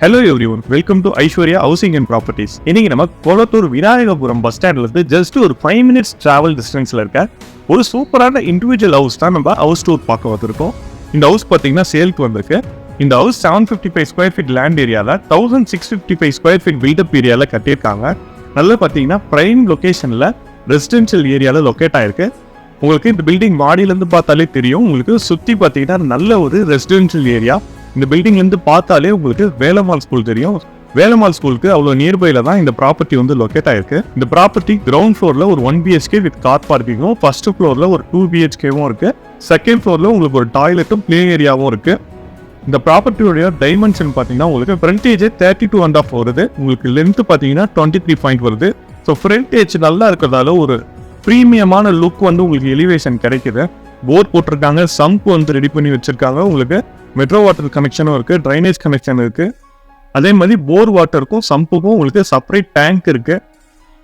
Hello everyone, welcome to Aishwarya Housing and Properties. இன்னைக்கு நம்ம Kolathur Vinayagapuram bus ஸ்டாண்ட்ல இருந்து ஜஸ்ட் ஒரு 5 minutes டிராவல் டிஸ்டன்ஸ்ல இருக்க ஒரு சூப்பரான இண்டிவிஜுவல் ஹவுஸ் தான் நம்ம ஹவுஸ் டூர் பார்க்க வந்திருக்கோம். இந்த ஹவுஸ் பார்த்தீங்கன்னா சேல்க்கு வந்திருக்கு. இந்த ஹவுஸ் 755 ஸ்கொயர் ஃபீட் லேண்ட் ஏரியாவில் 1655 ஸ்கொயர் ஃபீட் பில்டப் ஏரியாவில் கட்டியிருக்காங்க. நல்லா பார்த்தீங்கன்னா பிரைம் லொகேஷனில் ரெசிடென்ஷியல் ஏரியாவில் லொக்கேட் ஆயிருக்கு. உங்களுக்கு இந்த பில்டிங் மாடியிலேருந்து பார்த்தாலே தெரியும். உங்களுக்கு சுற்றி பார்த்தீங்கன்னா நல்ல ஒரு ரெசிடென்ஷியல் ஏரியா. இந்த பில்டிங்லேருந்து பார்த்தாலே உங்களுக்கு வேலம்மாள் ஸ்கூல் தெரியும். வேலம்மாள் ஸ்கூலுக்கு அவ்வளோ நியர்பைல தான் இந்த ப்ராப்பர்ட்டி வந்து லொக்கேட் ஆயிருக்கு. இந்த ப்ராப்பர்ட்டி கிரவுண்ட் ஃப்ளோரில் ஒரு 1 BHK வித் கார் பார்க்கிங்கும், ஃபர்ஸ்ட் ஃப்ளோரில் ஒரு 2 BHKவும் இருக்கு. செகண்ட் ஃப்ளோரில் உங்களுக்கு ஒரு டாய்லெட்டும் ப்ளே ஏரியாவும் இருக்கு. இந்த ப்ராப்பர்ட்டியோடைய டைமென்ஷன் பார்த்தீங்கன்னா உங்களுக்கு ஃப்ரண்டேஜ் 32.5 வருது. உங்களுக்கு லென்த் பார்த்தீங்கன்னா 23 பாயிண்ட் வருது. ஸோ ஃப்ரண்டேஜ் நல்லா இருக்கிறதால ஒரு ப்ரீமியமான லுக் வந்து உங்களுக்கு எலிவேஷன் கிடைக்குது. போர் போட்டிருக்காங்க, சம்ப் வந்து ரெடி பண்ணி வச்சிருக்காங்க. உங்களுக்கு மெட்ரோ வாட்டர் கனெக்ஷனும் இருக்கு, ட்ரைனேஜ் கனெக்ஷன் இருக்கு. அதே மாதிரி போர் வாட்டருக்கும் சம்புக்கும் உங்களுக்கு செப்பரேட் டேங்க் இருக்கு.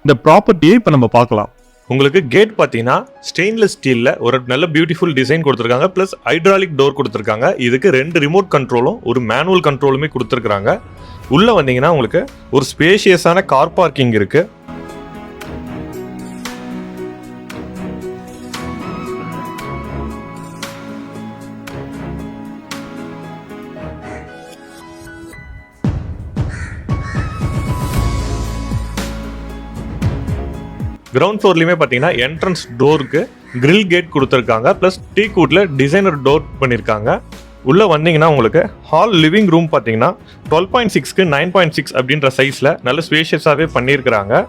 இந்த ப்ராப்பர்ட்டியை இப்போ நம்ம பார்க்கலாம். உங்களுக்கு கேட் பார்த்தீங்கன்னா ஸ்டெயின்லெஸ் ஸ்டீலில் ஒரு நல்ல பியூட்டிஃபுல் டிசைன் கொடுத்துருக்காங்க. ப்ளஸ் ஹைட்ராலிக் டோர் கொடுத்துருக்காங்க. இதுக்கு 2 ரிமோட் கண்ட்ரோலும் ஒரு மேனுவல் கண்ட்ரோலுமே கொடுத்துருக்காங்க. உள்ளே வந்தீங்கன்னா உங்களுக்கு ஒரு ஸ்பேஷியஸான கார் பார்க்கிங் இருக்கு. கிரவுண்ட் ஃப்ளோர்லையுமே பார்த்தீங்கன்னா என்ட்ரன்ஸ் டோருக்கு கிரில் கேட் கொடுத்துருக்காங்க. ப்ளஸ் டீக் வுட்ல டிசைனர் டோர் பண்ணியிருக்காங்க. உள்ளே வந்தீங்கன்னா உங்களுக்கு ஹால் லிவிங் ரூம் பார்த்தீங்கன்னா 12.6க்கு 9.6 அப்படின்ற சைஸில் நல்ல ஸ்பேஷியஸாகவே பண்ணியிருக்கிறாங்க.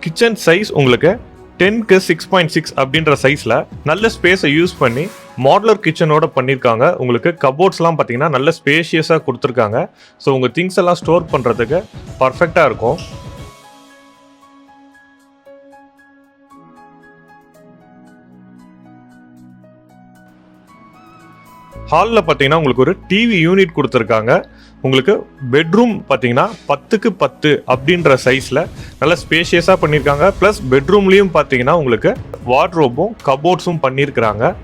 கிச்சன் சைஸ் உங்களுக்கு 10க்கு 6.6 அப்படின்ற சைஸில் நல்ல ஸ்பேஸை யூஸ் பண்ணி மாடுலர் கிச்சனோட பண்ணியிருக்காங்க. உங்களுக்கு கபோர்ட்ஸ்லாம் பார்த்தீங்கன்னா நல்ல ஸ்பேஷியஸாக கொடுத்துருக்காங்க. ஸோ உங்கள் திங்ஸ் எல்லாம் ஸ்டோர் பண்ணுறதுக்கு பர்ஃபெக்டாக இருக்கும். ஹாலில் பார்த்தீங்கன்னா உங்களுக்கு ஒரு டிவி யூனிட் கொடுத்துருக்காங்க. உங்களுக்கு பெட்ரூம் பார்த்தீங்கன்னா 10க்கு 10 அப்படின்ற சைஸில் நல்ல ஸ்பேஷியஸாக பண்ணியிருக்காங்க. ப்ளஸ் பெட்ரூம்லேயும் பார்த்தீங்கன்னா உங்களுக்கு வார்ட்ரோபும் கபோர்ட்ஸும் பண்ணியிருக்கிறாங்க.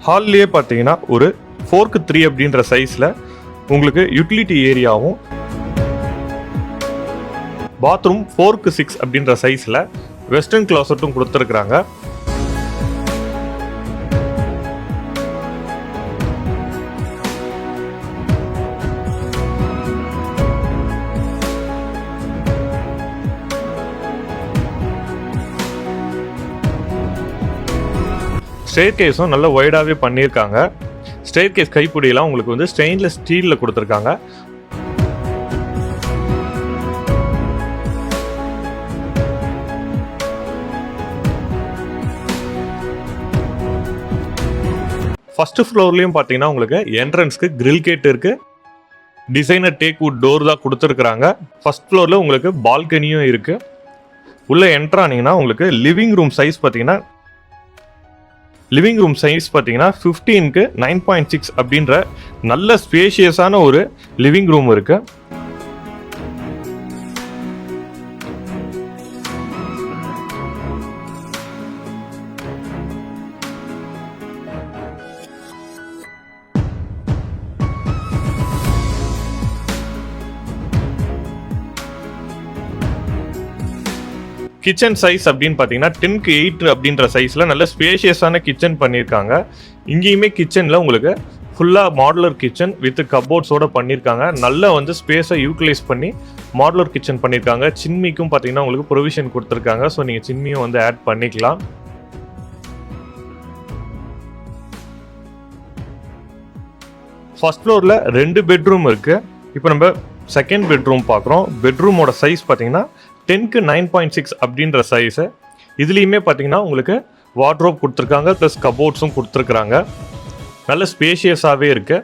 ஹால்லேயே பார்த்தீங்கன்னா ஒரு 4க்கு 3 அப்படின்ற சைஸில் உங்களுக்கு யூட்டிலிட்டி ஏரியாவும், பாத்ரூம் 4க்கு 6 அப்படின்ற சைஸில் வெஸ்டர்ன் கிளாசட்டும் கொடுத்துருக்குறாங்க. ஸ்டேர் கேஸும் நல்ல வைடாகவே பண்ணியிருக்காங்க. ஸ்டேர் கேஸ் கைப்பிடியெல்லாம் உங்களுக்கு வந்து ஸ்டெயின்லெஸ் ஸ்டீலில் கொடுத்துருக்காங்க. ஃபர்ஸ்ட் ஃப்ளோர்லையும் பார்த்தீங்கன்னா உங்களுக்கு என்ட்ரன்ஸ்க்கு கிரில் கேட் இருக்கு. டிசைனர் டேக் வுட் டோர் தான் கொடுத்துருக்குறாங்க. ஃபர்ஸ்ட் ஃப்ளோரில் உங்களுக்கு பால்கனியும் இருக்கு. உள்ள என்ட்ரானீங்கன்னா உங்களுக்கு லிவிங் ரூம் சைஸ் பார்த்தீங்கன்னா 15க்கு 9.6 அப்படின்ற நல்ல ஸ்பேஷியஸான ஒரு லிவிங் ரூம் இருக்கு. கிச்சன் சைஸ் அப்படின்னு பார்த்தீங்கன்னா 10க்கு 8 அப்படின்ற சைஸில் நல்ல ஸ்பேஷியஸான கிச்சன் பண்ணியிருக்காங்க. இங்கேயுமே கிச்சனில் உங்களுக்கு ஃபுல்லாக மாடுலர் கிச்சன் வித் கபோர்ட்ஸோட பண்ணியிருக்காங்க. நல்லா வந்து ஸ்பேஸை யூட்டிலைஸ் பண்ணி மாடுலர் கிச்சன் பண்ணியிருக்காங்க. சின்மிக்கும் பார்த்தீங்கன்னா உங்களுக்கு ப்ரொவிஷன் கொடுத்துருக்காங்க. ஸோ நீங்கள் சின்மியும் வந்து ஆட் பண்ணிக்கலாம். ஃபர்ஸ்ட் ஃப்ளோரில் 2 பெட்ரூம் இருக்குது. இப்போ நம்ம செகண்ட் பெட்ரூம் பார்க்குறோம். பெட்ரூமோட சைஸ் பார்த்தீங்கன்னா 10க்கு 9.6 அப்படின்ற சைஸு. இதுலேயுமே பார்த்தீங்கன்னா உங்களுக்கு வார்ட்ரோப் கொடுத்துருக்காங்க. ப்ளஸ் கபோர்ட்ஸும் கொடுத்துருக்குறாங்க. நல்ல ஸ்பேஷியஸாகவே இருக்குது.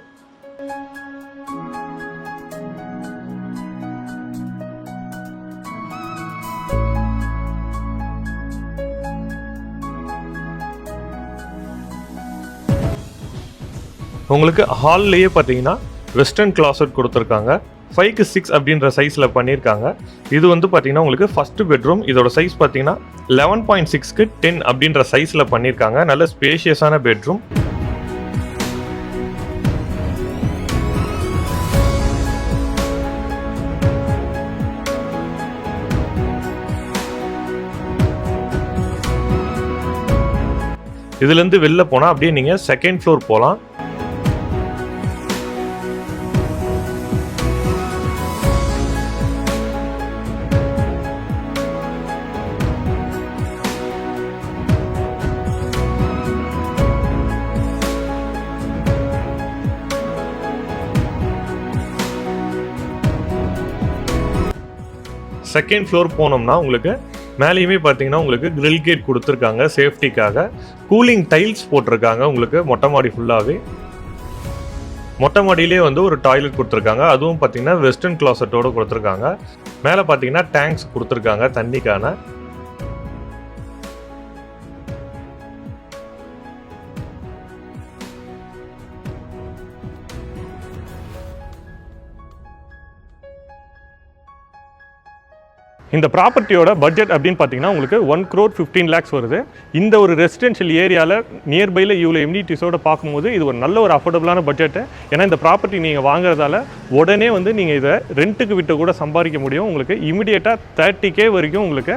உங்களுக்கு ஹால்லேயே பார்த்தீங்கன்னா வெஸ்டர்ன் கிளாசட் கொடுத்துருக்காங்க. 5க்கு 6 அப்படின்ற சைஸில் பண்ணியிருக்காங்க. இது வந்து பார்த்தீங்கன்னா உங்களுக்கு ஃபஸ்ட்டு பெட்ரூம். இதோட சைஸ் பார்த்தீங்கன்னா 11.6க்கு 10 அப்படின்ற சைஸில் பண்ணியிருக்காங்க. நல்ல ஸ்பேஷியஸான பெட்ரூம். இதுலேருந்து வெளில போனால் அப்படியே நீங்கள் செகண்ட் ஃப்ளோர் போகலாம். செகண்ட் ஃப்ளோர் போனோம்னா உங்களுக்கு மேலேயுமே பார்த்தீங்கன்னா உங்களுக்கு கிரில் கேட் கொடுத்துருக்காங்க சேஃப்டிக்காக. கூலிங் டைல்ஸ் போட்டிருக்காங்க உங்களுக்கு மொட்டை மாடி ஃபுல்லாகவே. மொட்டை மாடியிலே வந்து ஒரு டாய்லெட் கொடுத்துருக்காங்க. அதுவும் பார்த்தீங்கன்னா வெஸ்டர்ன் கிளாசட்டோடு கொடுத்துருக்காங்க. மேலே பார்த்தீங்கன்னா டேங்க்ஸ் கொடுத்துருக்காங்க தண்ணிக்கான. இந்த ப்ராப்பர்ட்டியோட பட்ஜெட் அப்படின்னு பார்த்தீங்கன்னா உங்களுக்கு 1,15 lakhs வருது. இந்த ஒரு ரெசிடென்ஷியல் ஏரியாவில் நியர்பையில் இவ்வளோ எம்யூனிட்டிஸோட பார்க்கும்போது இது ஒரு நல்ல ஒரு அஃபோர்டபுளான பட்ஜெட்டு. ஏன்னா இந்த ப்ராப்பர்ட்டி நீங்கள் வாங்குறதால உடனே வந்து நீங்கள் இதை ரெண்ட்டுக்கு விட்டு கூட சம்பாதிக்க முடியும். உங்களுக்கு இமிடியேட்டாக 30K வரைக்கும் உங்களுக்கு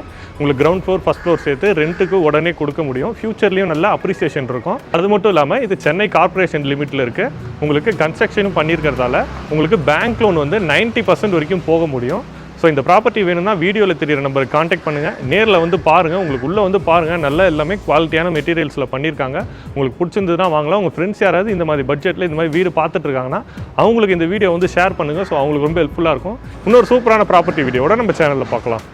கிரவுண்ட் ஃப்ளோர் ஃபஸ்ட் ஃப்ளோர் சேர்த்து ரெண்ட்டுக்கு உடனே கொடுக்க முடியும். ஃபியூச்சர்லேயும் நல்ல அப்ரிசியேஷன் இருக்கும். அது மட்டும் இல்லாமல் இது சென்னை கார்ப்பரேஷன் லிமிட்டில் இருக்குது. உங்களுக்கு கன்ஸ்ட்ரக்ஷனும் பண்ணியிருக்கிறதால உங்களுக்கு பேங்க் லோன் வந்து 90% வரைக்கும் போக முடியும். ஸோ இந்த ப்ராப்பர்ட்டி வேணும்னா வீடியோவில் தெரியிற நம்பருக்கு காண்டாக்ட் பண்ணுங்கள். நேரில் வந்து பாருங்கள். உங்களுக்கு உள்ளே வந்து பாருங்கள். நல்லா எல்லாமே குவாலிட்டியான மெட்டீரியல்ஸில் பண்ணியிருக்காங்க. உங்களுக்கு பிடிச்சிருந்ததுன்னா வாங்கலாம். உங்கள் ஃப்ரெண்ட்ஸ் யாராவது இந்த மாதிரி பட்ஜெட்டில் இந்த மாதிரி வீடு பார்த்துட்டு இருக்காங்கன்னா அவங்களுக்கு இந்த வீடியோ வந்து ஷேர் பண்ணுங்கள். ஸோ அவங்களுக்கு ரொம்ப ஹெல்ப்ஃபுல்லாக இருக்கும். இன்னொரு சூப்பரான ப்ராப்பர்ட்டி வீடியோட நம்ம சேனலில் பார்க்கலாம்.